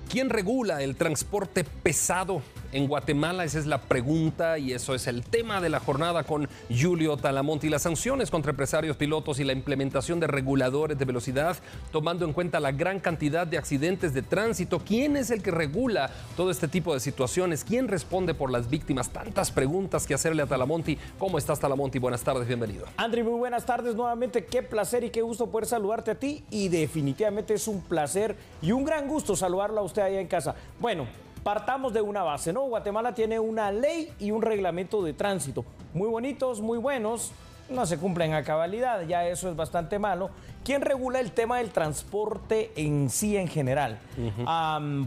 ¿Quién regula el transporte pesado en Guatemala? Esa es la pregunta y eso es el tema de la jornada con Julio Talamonte. Las sanciones contra empresarios, pilotos y la implementación de reguladores de velocidad, tomando en cuenta la gran cantidad de accidentes de tránsito. ¿Quién es el que regula todo este tipo de situaciones? ¿Quién responde por las víctimas? Tantas preguntas que hacerle a Talamonte. ¿Cómo estás, Talamonte? Buenas tardes, bienvenido. Andri, muy buenas tardes nuevamente. Qué placer y qué gusto poder saludarte a ti. Y definitivamente es un placer y un gran gusto saludarlo a usted allá en casa. Bueno, partamos de una base, ¿no? Guatemala tiene una ley y un reglamento de tránsito. Muy bonitos, muy buenos, no se cumplen a cabalidad, ya eso es bastante malo. ¿Quién regula el tema del transporte en sí en general?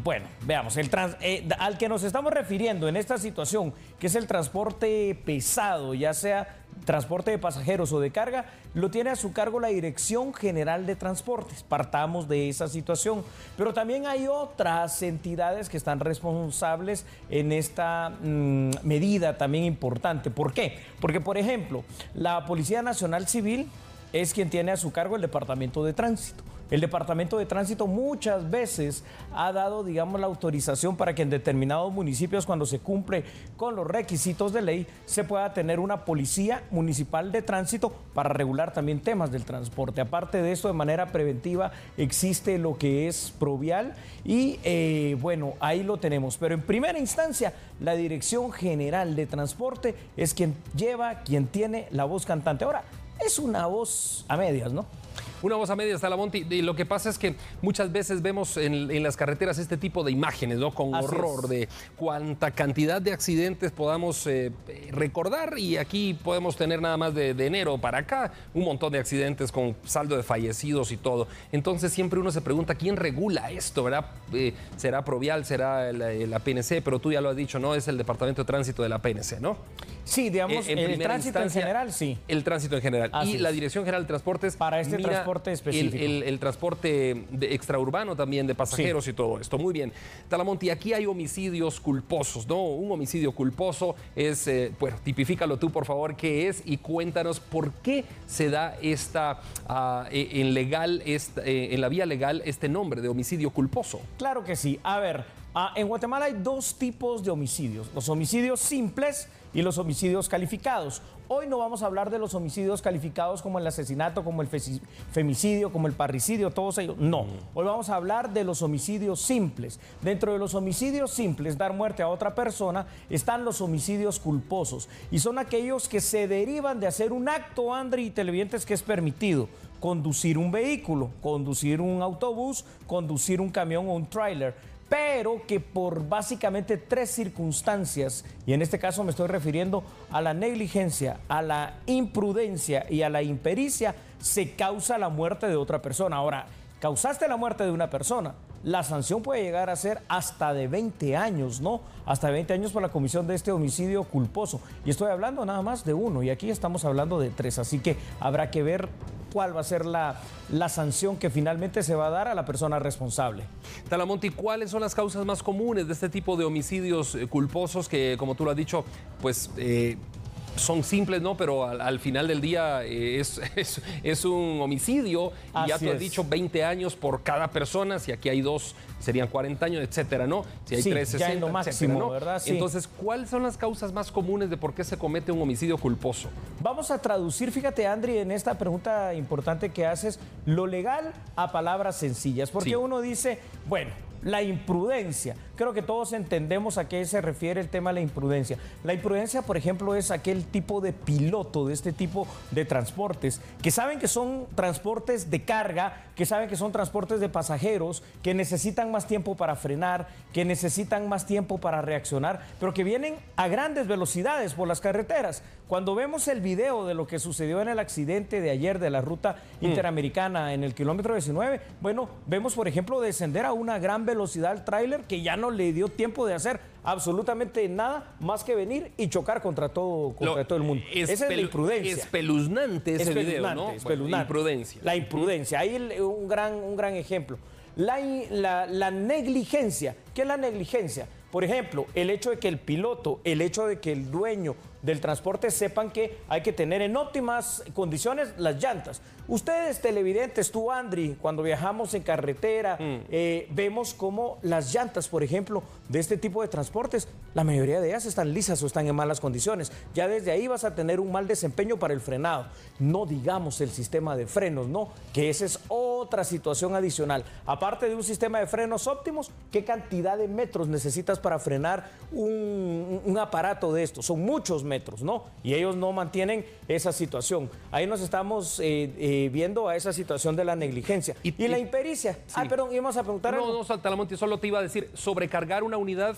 Bueno, veamos, al que nos estamos refiriendo en esta situación, que es el transporte pesado, ya sea transporte de pasajeros o de carga, lo tiene a su cargo la Dirección General de Transportes. Partamos de esa situación. Pero también hay otras entidades que están responsables en esta medida también importante. ¿Por qué? Porque, por ejemplo, la Policía Nacional Civil es quien tiene a su cargo el Departamento de Tránsito. El Departamento de Tránsito muchas veces ha dado, digamos, la autorización para que en determinados municipios, cuando se cumple con los requisitos de ley, se pueda tener una policía municipal de tránsito para regular también temas del transporte. Aparte de esto, de manera preventiva, existe lo que es Provial y, bueno, ahí lo tenemos. Pero en primera instancia, la Dirección General de Transporte es quien tiene la voz cantante. Ahora, es una voz a medias, ¿no? Una voz a medias, Talamonte, y lo que pasa es que muchas veces vemos en las carreteras este tipo de imágenes, ¿no? Con horror de cuánta cantidad de accidentes podamos recordar, y aquí podemos tener nada más de enero para acá un montón de accidentes con saldo de fallecidos y todo. Entonces siempre uno se pregunta quién regula esto, ¿verdad? ¿Será Provial, será la PNC? Pero tú ya lo has dicho, ¿no? Es el Departamento de Tránsito de la PNC, ¿no? Sí, digamos, el tránsito en general, sí. El tránsito en general. Así y la Dirección General de Transportes para este transporte específico. El transporte extraurbano también de pasajeros, sí, y todo esto. Muy bien. Talamonte, aquí hay homicidios culposos, ¿no? Un homicidio culposo es, bueno, tipifícalo tú, por favor, qué es y cuéntanos por qué se da en la vía legal este nombre de homicidio culposo. Claro que sí. A ver, en Guatemala hay dos tipos de homicidios, los homicidios simples y los homicidios calificados. Hoy no vamos a hablar de los homicidios calificados como el asesinato, como el femicidio, como el parricidio, todos ellos. No, hoy vamos a hablar de los homicidios simples. Dentro de los homicidios simples, dar muerte a otra persona, están los homicidios culposos. Y son aquellos que se derivan de hacer un acto, Andri y televidentes, que es permitido. Conducir un vehículo, conducir un autobús, conducir un camión o un tráiler, pero que por básicamente tres circunstancias, y en este caso me estoy refiriendo a la negligencia, a la imprudencia y a la impericia, se causa la muerte de otra persona. Ahora, causaste la muerte de una persona, la sanción puede llegar a ser hasta de 20 años, ¿no? Hasta de 20 años por la comisión de este homicidio culposo. Y estoy hablando nada más de uno, y aquí estamos hablando de tres, así que habrá que ver cuál va a ser la sanción que finalmente se va a dar a la persona responsable. Talamonte, ¿cuáles son las causas más comunes de este tipo de homicidios culposos que, como tú lo has dicho, pues son simples, ¿no? Pero al final del día es un homicidio, y ya tú has dicho 20 años por cada persona, si aquí hay dos serían 40 años, etcétera, ¿no? Si hay 3, 60, ya en lo máximo, ¿no? ¿verdad? Sí. Entonces, ¿cuáles son las causas más comunes de por qué se comete un homicidio culposo? Vamos a traducir, fíjate, Andri, en esta pregunta importante que haces, lo legal a palabras sencillas, porque sí, uno dice, bueno, la imprudencia. Creo que todos entendemos a qué se refiere el tema de la imprudencia. La imprudencia, por ejemplo, es aquel tipo de piloto de este tipo de transportes que saben que son transportes de carga, que saben que son transportes de pasajeros, que necesitan más tiempo para frenar, que necesitan más tiempo para reaccionar, pero que vienen a grandes velocidades por las carreteras. Cuando vemos el video de lo que sucedió en el accidente de ayer de la ruta interamericana en el kilómetro 19, bueno, vemos, por ejemplo, descender a una gran velocidad al tráiler que ya no le dio tiempo de hacer absolutamente nada más que venir y chocar contra todo el mundo. Esa es la imprudencia. Espeluznante ese video, ¿no? Espeluznante. Imprudencia. La imprudencia. Ahí un gran ejemplo. La negligencia. ¿Qué es la negligencia? Por ejemplo, el hecho de que el piloto, el hecho de que el dueño del transporte sepan que hay que tener en óptimas condiciones las llantas. Ustedes, televidentes, tú, Andri, cuando viajamos en carretera, vemos cómo las llantas, por ejemplo, de este tipo de transportes, la mayoría de ellas están lisas o están en malas condiciones. Ya desde ahí vas a tener un mal desempeño para el frenado. No digamos el sistema de frenos, ¿no? Que esa es otra situación adicional. Aparte de un sistema de frenos óptimos, ¿qué cantidad de metros necesitas para frenar un aparato de estos? Son muchos metros, ¿no? Y ellos no mantienen esa situación. Ahí nos estamos viendo a esa situación de la negligencia. Y la impericia. Sí. Perdón, íbamos a preguntar algo. No, Talamonti, solo te iba a decir, sobrecargar una unidad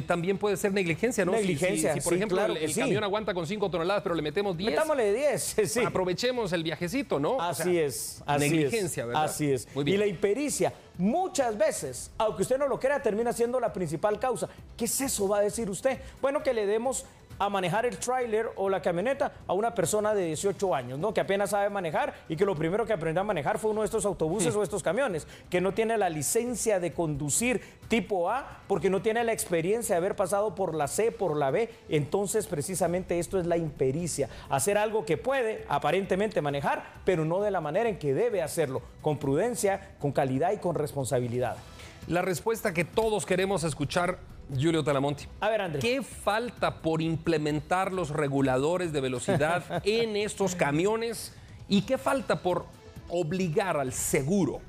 también puede ser negligencia, ¿no? Negligencia, si por ejemplo, claro el camión aguanta con 5 toneladas, pero le metemos 10. Metámosle 10, sí. Aprovechemos el viajecito, ¿no? Así es. Negligencia, ¿verdad? Así es. Muy bien. Y la impericia, muchas veces, aunque usted no lo crea, termina siendo la principal causa. ¿Qué es eso, va a decir usted? Bueno, que le demos a manejar el tráiler o la camioneta a una persona de 18 años, ¿no? Que apenas sabe manejar y que lo primero que aprendió a manejar fue uno de estos autobuses o estos camiones, que no tiene la licencia de conducir tipo A porque no tiene la experiencia de haber pasado por la C, por la B. Entonces, precisamente esto es la impericia, hacer algo que puede aparentemente manejar, pero no de la manera en que debe hacerlo, con prudencia, con calidad y con responsabilidad. La respuesta que todos queremos escuchar, Giulio Talamonti. A ver, Andrés. ¿Qué falta por implementar los reguladores de velocidad en estos camiones? ¿Y qué falta por obligar al seguro?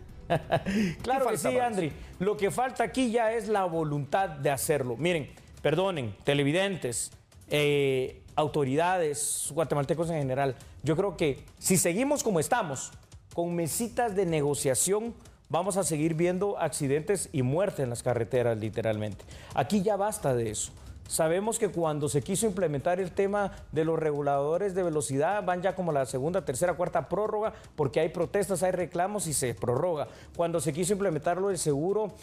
Claro que sí, Andri. Lo que falta aquí ya es la voluntad de hacerlo. Miren, perdonen, televidentes, autoridades, guatemaltecos en general. Yo creo que si seguimos como estamos, con mesitas de negociación, vamos a seguir viendo accidentes y muertes en las carreteras, literalmente. Aquí ya basta de eso. Sabemos que cuando se quiso implementar el tema de los reguladores de velocidad, van ya como la segunda, tercera, cuarta prórroga, porque hay protestas, hay reclamos y se prorroga. Cuando se quiso implementarlo el seguro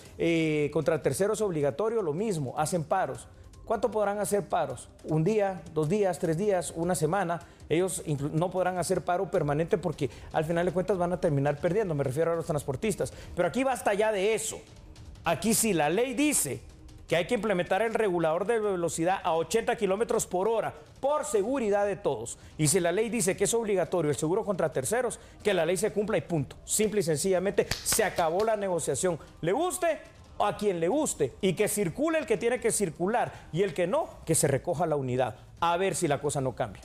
contra terceros obligatorio, lo mismo, hacen paros. ¿Cuánto podrán hacer paros? ¿Un día, 2 días, 3 días, una semana? Ellos no podrán hacer paro permanente porque al final de cuentas van a terminar perdiendo, me refiero a los transportistas. Pero aquí basta ya de eso. Aquí sí la ley dice que hay que implementar el regulador de velocidad a 80 kilómetros por hora por seguridad de todos. Y si la ley dice que es obligatorio el seguro contra terceros, que la ley se cumpla y punto. Simple y sencillamente se acabó la negociación. ¿Le guste? A quien le guste, y que circule el que tiene que circular y el que no, que se recoja la unidad, a ver si la cosa no cambia.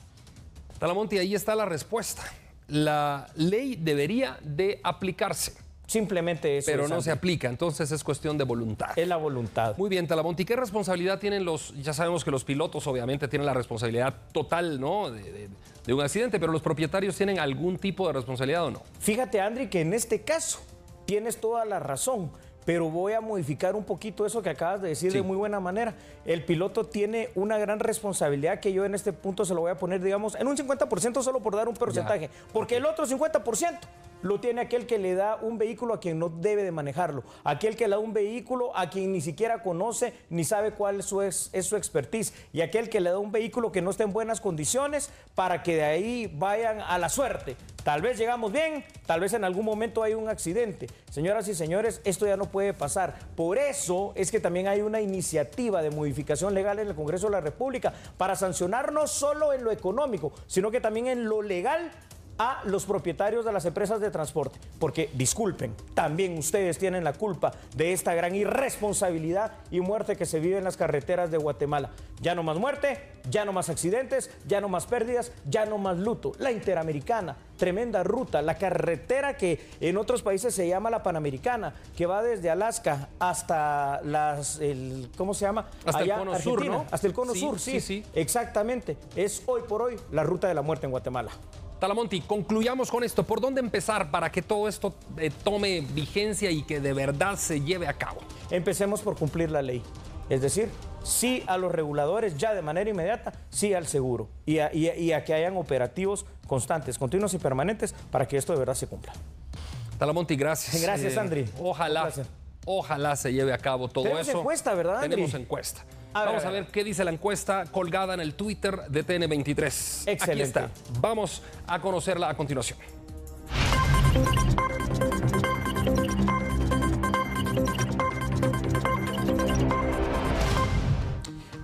Talamonti, ahí está la respuesta. La ley debería de aplicarse. Simplemente eso. Pero no se aplica, entonces es cuestión de voluntad. Es la voluntad. Muy bien, Talamonti, ¿qué responsabilidad tienen ya sabemos que los pilotos obviamente tienen la responsabilidad total, ¿no?, de un accidente, pero los propietarios tienen algún tipo de responsabilidad o no? Fíjate, Andri, que en este caso tienes toda la razón. Pero voy a modificar un poquito eso que acabas de decir de muy buena manera. El piloto tiene una gran responsabilidad que yo en este punto se lo voy a poner, digamos, en un 50% solo por dar un porcentaje. Porque el otro 50% lo tiene aquel que le da un vehículo a quien no debe de manejarlo. Aquel que le da un vehículo a quien ni siquiera conoce ni sabe cuál es su expertise. Y aquel que le da un vehículo que no está en buenas condiciones para que de ahí vayan a la suerte. Tal vez llegamos bien, tal vez en algún momento hay un accidente. Señoras y señores, esto ya no puede pasar. Por eso es que también hay una iniciativa de modificación legal en el Congreso de la República para sancionar no solo en lo económico, sino que también en lo legal a los propietarios de las empresas de transporte. Porque, disculpen, también ustedes tienen la culpa de esta gran irresponsabilidad y muerte que se vive en las carreteras de Guatemala. Ya no más muerte, ya no más accidentes, ya no más pérdidas, ya no más luto. La Interamericana, tremenda ruta, la carretera que en otros países se llama la Panamericana, que va desde Alaska hasta ¿cómo se llama? Hasta allá, el cono Argentina, sur, ¿no? Hasta el cono sur, sí. Exactamente. Es hoy por hoy la ruta de la muerte en Guatemala. Talamonti, concluyamos con esto. ¿Por dónde empezar para que todo esto tome vigencia y que de verdad se lleve a cabo? Empecemos por cumplir la ley. Es decir, sí a los reguladores ya de manera inmediata, sí al seguro y a que hayan operativos constantes, continuos y permanentes para que esto de verdad se cumpla. Talamonti, gracias. Gracias, Andri. Ojalá se lleve a cabo todo eso. Tenemos encuesta, ¿verdad, Andri? Tenemos encuesta. Vamos a ver qué dice la encuesta colgada en el Twitter de TN23. Excelente. Aquí está. Vamos a conocerla a continuación.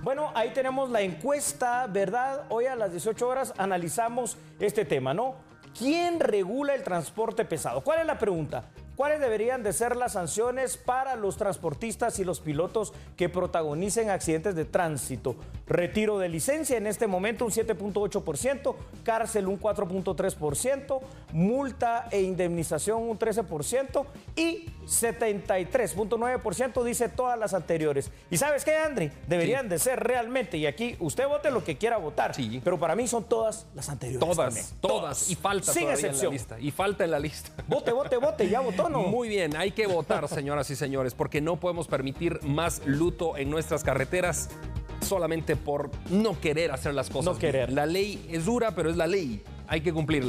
Bueno, ahí tenemos la encuesta, ¿verdad? Hoy a las 18 horas analizamos este tema, ¿no? ¿Quién regula el transporte pesado? ¿Cuál es la pregunta? ¿Cuáles deberían de ser las sanciones para los transportistas y los pilotos que protagonicen accidentes de tránsito? Retiro de licencia en este momento un 7.8%, cárcel un 4.3%, multa e indemnización un 13% y 73.9% dice todas las anteriores. ¿Y sabes qué, Andri? Deberían de ser realmente, y aquí usted vote lo que quiera votar, pero para mí son todas las anteriores. Todas. Y falta sin todavía excepción. en la lista. Y falta en la lista. Vote, ya votó, ¿no? Muy bien, hay que votar, señoras y señores, porque no podemos permitir más luto en nuestras carreteras solamente por no querer hacer las cosas. No querer. La ley es dura, pero es la ley. Hay que cumplirla.